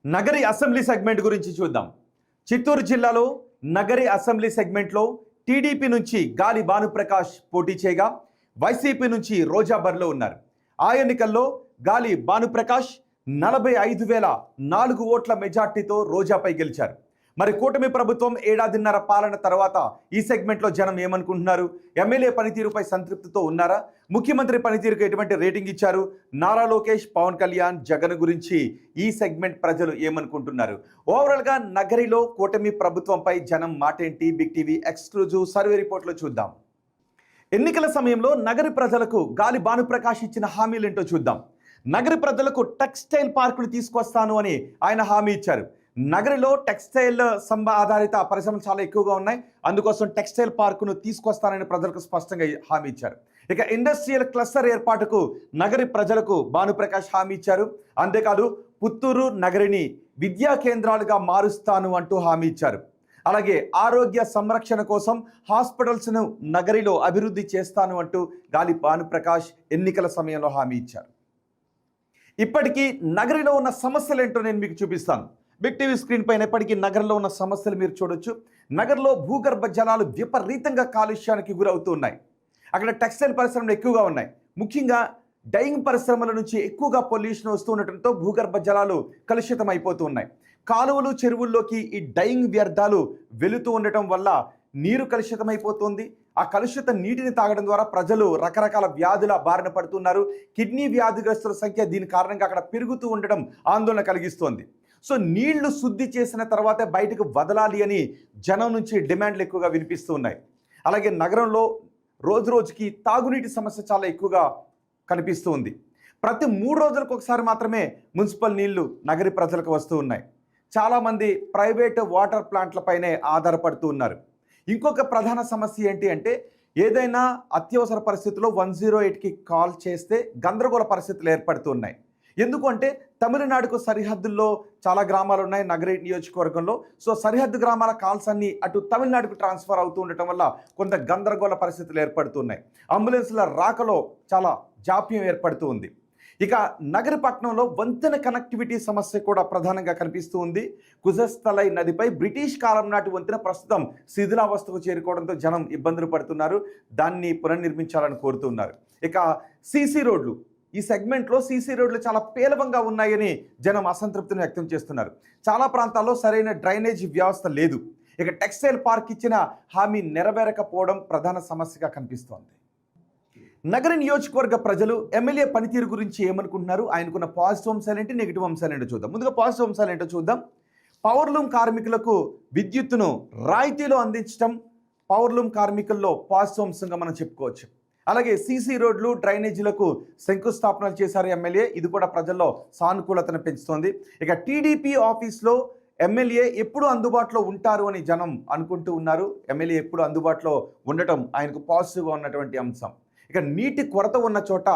Nagari assembly segment గురించి చూద్దాం. చిత్తూరు జిల్లాలో నగరి అసెంబ్లీ సెగ్మెంట్లో టీడీపీ నుంచి గాలి భానుప్రకాష్ పోటీ చేయగా వైసీపీ నుంచి రోజా బరిలో ఉన్నారు. ఆ ఎన్నికల్లో గాలి భానుప్రకాష్ 45,004 ఓట్ల మెజార్టీతో రోజాపై గెలిచారు. మరి కూటమి ప్రభుత్వం ఏడాదిన్నర పాలన తర్వాత ఈ సెగ్మెంట్లో జనం ఏమనుకుంటున్నారు? ఎమ్మెల్యే పనితీరుపై సంతృప్తితో ఉన్నారా? ముఖ్యమంత్రి పనితీరుకు ఎటువంటి రేటింగ్ ఇచ్చారు? నారా లోకేష్, పవన్ కళ్యాణ్, జగన్ గురించి ఈ సెగ్మెంట్ ప్రజలు ఏమనుకుంటున్నారు? ఓవరాల్గా నగరిలో కూటమి ప్రభుత్వంపై జనం మాటేంటి? బిగ్ టీవీ ఎక్స్క్లూజివ్ సర్వే రిపోర్ట్లో చూద్దాం. ఎన్నికల సమయంలో నగరి ప్రజలకు గాలి భానుప్రకాష్ ఇచ్చిన హామీలేంటో చూద్దాం. నగరి ప్రజలకు టెక్స్టైల్ పార్కులు తీసుకొస్తాను అని ఆయన హామీ ఇచ్చారు. నగరిలో టెక్స్టైల్ ఆధారిత పరిశ్రమలు చాలా ఎక్కువగా ఉన్నాయి, అందుకోసం టెక్స్టైల్ పార్కును తీసుకొస్తానని ప్రజలకు స్పష్టంగా హామీ ఇచ్చారు. ఇక ఇండస్ట్రియల్ క్లస్టర్ ఏర్పాటుకు నగరి ప్రజలకు భానుప్రకాష్ హామీ ఇచ్చారు. అంతేకాదు పుత్తూరు నగరిని విద్యా కేంద్రాలుగా మారుస్తాను అంటూ హామీ ఇచ్చారు. అలాగే ఆరోగ్య సంరక్షణ కోసం హాస్పిటల్స్ను నగరిలో అభివృద్ధి చేస్తాను అంటూ గాలి భానుప్రకాష్ ఎన్నికల సమయంలో హామీ ఇచ్చారు. ఇప్పటికీ నగరిలో ఉన్న సమస్యలు ఏంటో నేను మీకు చూపిస్తాను. బిగ్ టీవీ స్క్రీన్ పైన ఎప్పటికీ నగరంలో ఉన్న సమస్యలు మీరు చూడొచ్చు. నగరంలో భూగర్భ జలాలు విపరీతంగా కాలుష్యానికి గురవుతూ ఉన్నాయి. అక్కడ టెక్స్టైల్ పరిశ్రమలు ఎక్కువగా ఉన్నాయి. ముఖ్యంగా డైయింగ్ పరిశ్రమల నుంచి ఎక్కువగా పొల్యూషన్ వస్తూ ఉండటంతో భూగర్భ జలాలు కలుషితం అయిపోతూ ఉన్నాయి. కాలువలు, చెరువుల్లోకి ఈ డైయింగ్ వ్యర్థాలు వెళుతూ ఉండటం వల్ల నీరు కలుషితమైపోతుంది. ఆ కలుషిత నీటిని తాగడం ద్వారా ప్రజలు రకరకాల వ్యాధుల బారిన పడుతున్నారు. కిడ్నీ వ్యాధిగ్రస్తుల సంఖ్య దీని కారణంగా అక్కడ పెరుగుతూ ఉండడం ఆందోళన కలిగిస్తోంది. సో నీళ్లు శుద్ధి చేసిన తర్వాతే బయటకు వదలాలి అని జనం నుంచి డిమాండ్లు ఎక్కువగా వినిపిస్తూ ఉన్నాయి. అలాగే నగరంలో రోజు రోజుకి తాగునీటి సమస్య చాలా ఎక్కువగా కనిపిస్తూ ఉంది. ప్రతి 3 రోజులకు ఒకసారి మాత్రమే మున్సిపల్ నీళ్లు నగరి ప్రజలకు వస్తూ ఉన్నాయి. చాలామంది ప్రైవేట్ వాటర్ ప్లాంట్లపైనే ఆధారపడుతూ ఉన్నారు. ఇంకొక ప్రధాన సమస్య ఏంటి అంటే, ఏదైనా అత్యవసర పరిస్థితుల్లో 108కి కాల్ చేస్తే గందరగోళ పరిస్థితులు ఏర్పడుతూ ఉన్నాయి. ఎందుకంటే తమిళనాడుకు సరిహద్దుల్లో చాలా గ్రామాలు ఉన్నాయి నగరి నియోజకవర్గంలో. సో సరిహద్దు గ్రామాల కాల్స్ అన్ని అటు తమిళనాడుకు ట్రాన్స్ఫర్ అవుతూ ఉండటం వల్ల కొంత గందరగోళ పరిస్థితులు ఏర్పడుతున్నాయి. అంబులెన్స్ల రాకలో చాలా జాప్యం ఏర్పడుతూ ఉంది. ఇక నగరపట్నంలో వంతెన కనెక్టివిటీ సమస్య కూడా ప్రధానంగా కనిపిస్తూ ఉంది. కుజస్థలై నదిపై బ్రిటిష్ కాలం నాటి వంతెన ప్రస్తుతం శిథిలావస్థకు చేరుకోవడంతో జనం ఇబ్బందులు పడుతున్నారు. దాన్ని పునర్నిర్మించాలని కోరుతున్నారు. ఇక సీసీ రోడ్లు, ఈ సెగ్మెంట్లో సీసీ రోడ్లు చాలా పేలవంగా ఉన్నాయని జనం అసంతృప్తిని వ్యక్తం చేస్తున్నారు. చాలా ప్రాంతాల్లో సరైన డ్రైనేజ్ వ్యవస్థ లేదు. ఇక టెక్స్టైల్ పార్క్ ఇచ్చిన హామీ నెరవేరకపోవడం ప్రధాన సమస్యగా కనిపిస్తోంది. నగర నియోజకవర్గ ప్రజలు ఎమ్మెల్యే పనితీరు గురించి ఏమనుకుంటున్నారు? ఆయనకున్న పాజిటివ్ అంశాలు ఏంటి, నెగిటివ్ అంశాలు ఏంటో చూద్దాం. ముందుగా పాజిటివ్ అంశాలు ఏంటో చూద్దాం. పవర్లూమ్ కార్మికులకు విద్యుత్తును రాయితీలో అందించడం పవర్లూమ్ కార్మికుల్లో పాజిటివ్ అంశంగా మనం చెప్పుకోవచ్చు. అలాగే సీసీ రోడ్లు, డ్రైనేజీలకు శంకుస్థాపనలు చేశారు ఎమ్మెల్యే. ఇది కూడా ప్రజల్లో సానుకూలతను పెంచుతోంది. ఇక టీడీపీ ఆఫీస్లో ఎమ్మెల్యే ఎప్పుడు అందుబాటులో ఉంటారు అని జనం అనుకుంటూ ఉన్నారు. ఎమ్మెల్యే ఎప్పుడు అందుబాటులో ఉండటం ఆయనకు పాజిటివ్గా ఉన్నటువంటి అంశం. ఇక నీటి కొరత ఉన్న చోట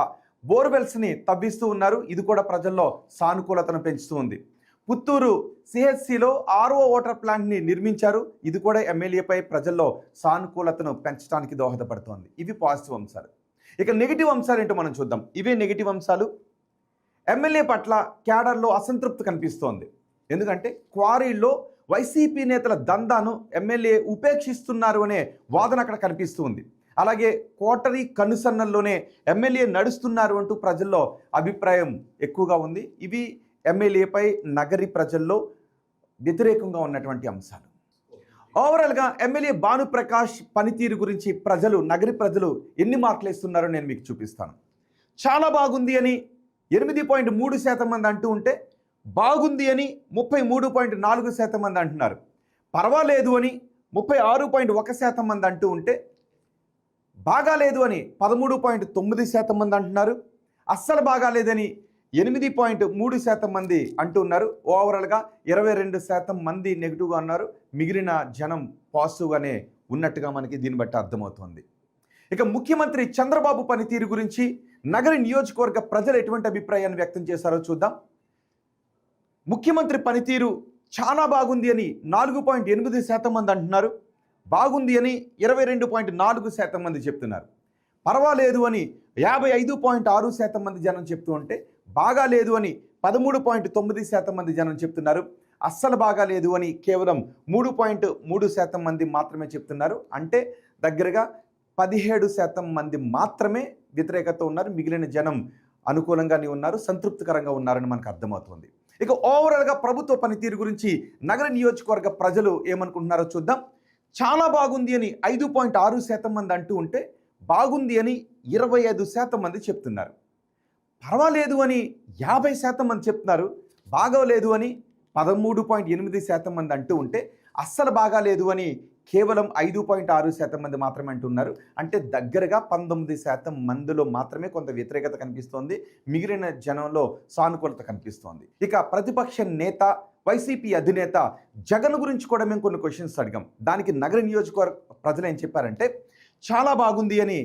బోర్వెల్స్ని తవ్విస్తూ ఉన్నారు. ఇది కూడా ప్రజల్లో సానుకూలతను పెంచుతూ ఉంది. పుత్తూరు సిహెచ్సిలో ఆర్ఓ వాటర్ ప్లాంట్ని నిర్మించారు. ఇది కూడా ఎమ్మెల్యేపై ప్రజల్లో సానుకూలతను పెంచడానికి దోహదపడుతోంది. ఇవి పాజిటివ్ అంశాలు. ఇక నెగిటివ్ అంశాలు ఏంటో మనం చూద్దాం. ఇవే నెగిటివ్ అంశాలు. ఎమ్మెల్యే పట్ల క్యాడర్లో అసంతృప్తి కనిపిస్తోంది. ఎందుకంటే క్వారీల్లో వైసీపీ నేతల దందాను ఎమ్మెల్యే ఉపేక్షిస్తున్నారు అనే వాదన అక్కడ కనిపిస్తుంది. అలాగే కోటరీ కనుసన్నల్లోనే ఎమ్మెల్యే నడుస్తున్నారు అంటూ ప్రజల్లో అభిప్రాయం ఎక్కువగా ఉంది. ఇవి ఎమ్మెల్యేపై నగరి ప్రజల్లో వ్యతిరేకంగా ఉన్నటువంటి అంశాలు. ఓవరాల్గా ఎమ్మెల్యే భానుప్రకాష్ పనితీరు గురించి నగరి ప్రజలు ఎన్ని మార్కులు ఇస్తున్నారో నేను మీకు చూపిస్తాను. చాలా బాగుంది అని 8.3% మంది అంటూ ఉంటే, బాగుంది అని 33.4% మంది అంటున్నారు. పర్వాలేదు అని 36.1% మంది అంటూ ఉంటే, బాగాలేదు అని 13.9% మంది అంటున్నారు. అస్సలు బాగాలేదని 8.3% మంది అంటున్నారు. ఓవరాల్గా 22% మంది నెగిటివ్గా ఉన్నారు. మిగిలిన జనం పాజిటివ్గానే ఉన్నట్టుగా మనకి దీన్ని బట్టి అర్థమవుతుంది. ఇక ముఖ్యమంత్రి చంద్రబాబు పనితీరు గురించి నగర నియోజకవర్గ ప్రజలు ఎటువంటి అభిప్రాయాన్ని వ్యక్తం చేశారో చూద్దాం. ముఖ్యమంత్రి పనితీరు చాలా బాగుంది అని 4.8% మంది అంటున్నారు. బాగుంది అని 22.4% మంది చెప్తున్నారు. పర్వాలేదు అని 55.6% మంది జనం చెప్తూ ఉంటే, బాగాలేదు అని 13.9% మంది జనం చెప్తున్నారు. అస్సలు బాగాలేదు అని కేవలం 3.3% మంది మాత్రమే చెప్తున్నారు. అంటే దగ్గరగా 17% మంది మాత్రమే వ్యతిరేకత ఉన్నారు. మిగిలిన జనం అనుకూలంగానే ఉన్నారు, సంతృప్తికరంగా ఉన్నారని మనకు అర్థమవుతుంది. ఇక ఓవరాల్గా ప్రభుత్వ పనితీరు గురించి నగర నియోజకవర్గ ప్రజలు ఏమనుకుంటున్నారో చూద్దాం. చాలా బాగుంది అని 5.6% మంది అంటూ ఉంటే, బాగుంది అని 25% మంది చెప్తున్నారు. పర్వాలేదు అని 50% మంది చెప్తున్నారు. బాగోలేదు అని 13.8% మంది అంటూ ఉంటే, అస్సలు బాగాలేదు అని కేవలం 5.6% మంది మాత్రమే అంటున్నారు. అంటే దగ్గరగా 19% మందిలో మాత్రమే కొంత వ్యతిరేకత కనిపిస్తోంది. మిగిలిన జనంలో సానుకూలత కనిపిస్తోంది. ఇక ప్రతిపక్ష నేత వైసీపీ అధినేత జగన్ గురించి కూడా మేము కొన్ని క్వశ్చన్స్ అడిగాం. దానికి నగర నియోజకవర్గ ప్రజలు ఏం చెప్పారంటే, చాలా బాగుంది అని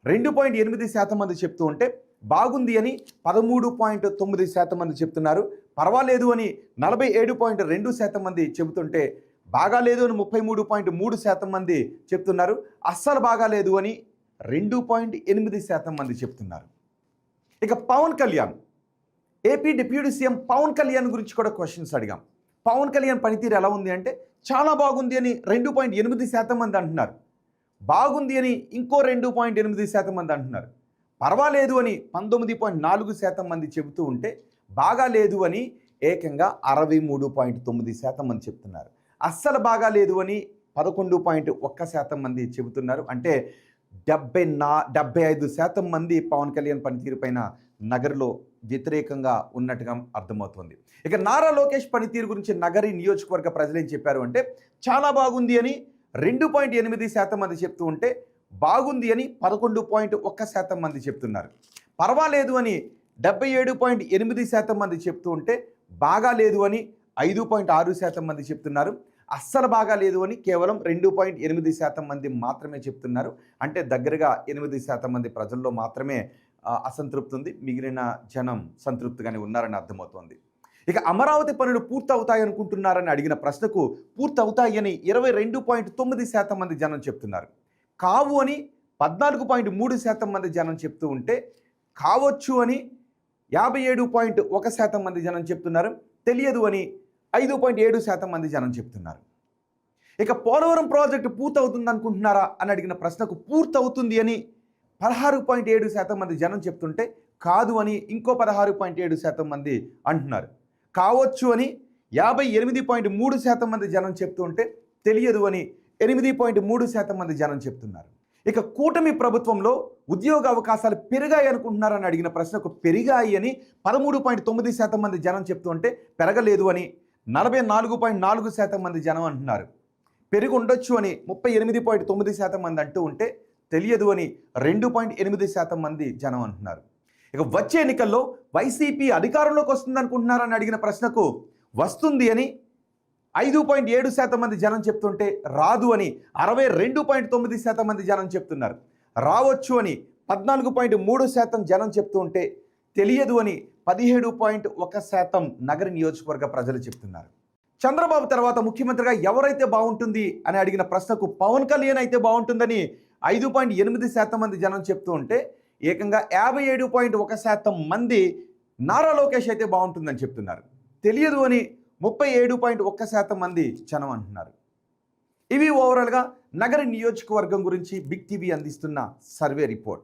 2.8% మంది చెప్తూ ఉంటే, బాగుంది అని 13.9% మంది చెప్తున్నారు. పర్వాలేదు అని 47.2% మంది చెబుతుంటే, బాగాలేదు అని 33.3% మంది చెప్తున్నారు. అస్సలు బాగాలేదు అని 2.8% మంది చెప్తున్నారు. ఇక Pawan Kalyan, AP deputy CM Pawan Kalyan గురించి కూడా క్వశ్చన్స్ అడిగాం. పవన్ కళ్యాణ్ పనితీరు ఎలా ఉంది అంటే, చాలా బాగుంది అని 2.8% మంది అంటున్నారు. బాగుంది అని ఇంకో 2.8% మంది అంటున్నారు. పర్వాలేదు అని 19.4% మంది చెబుతూ ఉంటే, బాగాలేదు అని ఏకంగా 63.9% మంది చెప్తున్నారు. అస్సలు బాగాలేదు అని 11.1% మంది చెబుతున్నారు. అంటే 75% మంది పవన్ కళ్యాణ్ పనితీరు పైన నగరులో వ్యతిరేకంగా ఉన్నట్టుగా అర్థమవుతుంది. ఇక నారా లోకేష్ పనితీరు గురించి నగరి నియోజకవర్గ ప్రజలు ఏం చెప్పారు అంటే, చాలా బాగుంది అని 2.8% మంది చెప్తూ ఉంటే, బాగుంది అని 11.1% మంది చెప్తున్నారు. పర్వాలేదు అని 77.8% మంది చెప్తూ ఉంటే, బాగాలేదు అని 5.6% మంది చెప్తున్నారు. అస్సలు బాగాలేదు అని కేవలం 2.8% మంది మాత్రమే చెప్తున్నారు. అంటే దగ్గరగా 8% మంది ప్రజల్లో మాత్రమే అసంతృప్తి ఉంది. మిగిలిన జనం సంతృప్తిగానే ఉన్నారని అర్థమవుతోంది. ఇక అమరావతి పనులు పూర్తవుతాయనుకుంటున్నారని అడిగిన ప్రశ్నకు పూర్తవుతాయని 22.9% మంది జనం చెప్తున్నారు. కావు అని 14.3% మంది జనం చెప్తూ ఉంటే, కావచ్చు అని 57.1% మంది జనం చెప్తున్నారు. తెలియదు అని 5.7% మంది జనం చెప్తున్నారు. ఇక పోలవరం ప్రాజెక్టు పూర్తవుతుంది అనుకుంటున్నారా అని అడిగిన ప్రశ్నకు పూర్తవుతుంది అని 16.7% మంది జనం చెప్తుంటే, కాదు అని ఇంకో 16.7% మంది అంటున్నారు. కావచ్చు అని 58.3% మంది జనం చెప్తుంటే, తెలియదు అని 8.3% మంది జనం చెప్తున్నారు. ఇక కూటమి ప్రభుత్వంలో ఉద్యోగ అవకాశాలు పెరిగాయి అనుకుంటున్నారని అడిగిన ప్రశ్నకు పెరిగాయి అని 13.9% మంది జనం చెప్తుంటే, పెరగలేదు అని 44.4% మంది జనం అంటున్నారు. పెరిగి ఉండొచ్చు అని 38.9% మంది అంటూ ఉంటే, తెలియదు అని 2.8% మంది జనం అంటున్నారు. ఇక వచ్చే ఎన్నికల్లో వైసీపీ అధికారంలోకి వస్తుంది అనుకుంటున్నారని అడిగిన ప్రశ్నకు వస్తుంది అని 5.7% మంది జనం చెప్తుంటే, రాదు అని 62.9% మంది జనం చెప్తున్నారు. రావచ్చు అని 14.3% జనం చెప్తూ ఉంటే, తెలియదు అని 17.1% నగర నియోజకవర్గ ప్రజలు చెప్తున్నారు. చంద్రబాబు తర్వాత ముఖ్యమంత్రిగా ఎవరైతే బాగుంటుంది అని అడిగిన ప్రశ్నకు పవన్ కళ్యాణ్ అయితే బాగుంటుందని 5.8% మంది జనం చెప్తూ ఉంటే, ఏకంగా 57.1% మంది నారా లోకేష్ అయితే బాగుంటుందని చెప్తున్నారు. తెలియదు అని 37.1% మంది జనం అంటున్నారు. ఇవి ఓవరాల్గా నగర నియోజకవర్గం గురించి బిగ్ టీవీ అందిస్తున్న సర్వే రిపోర్ట్.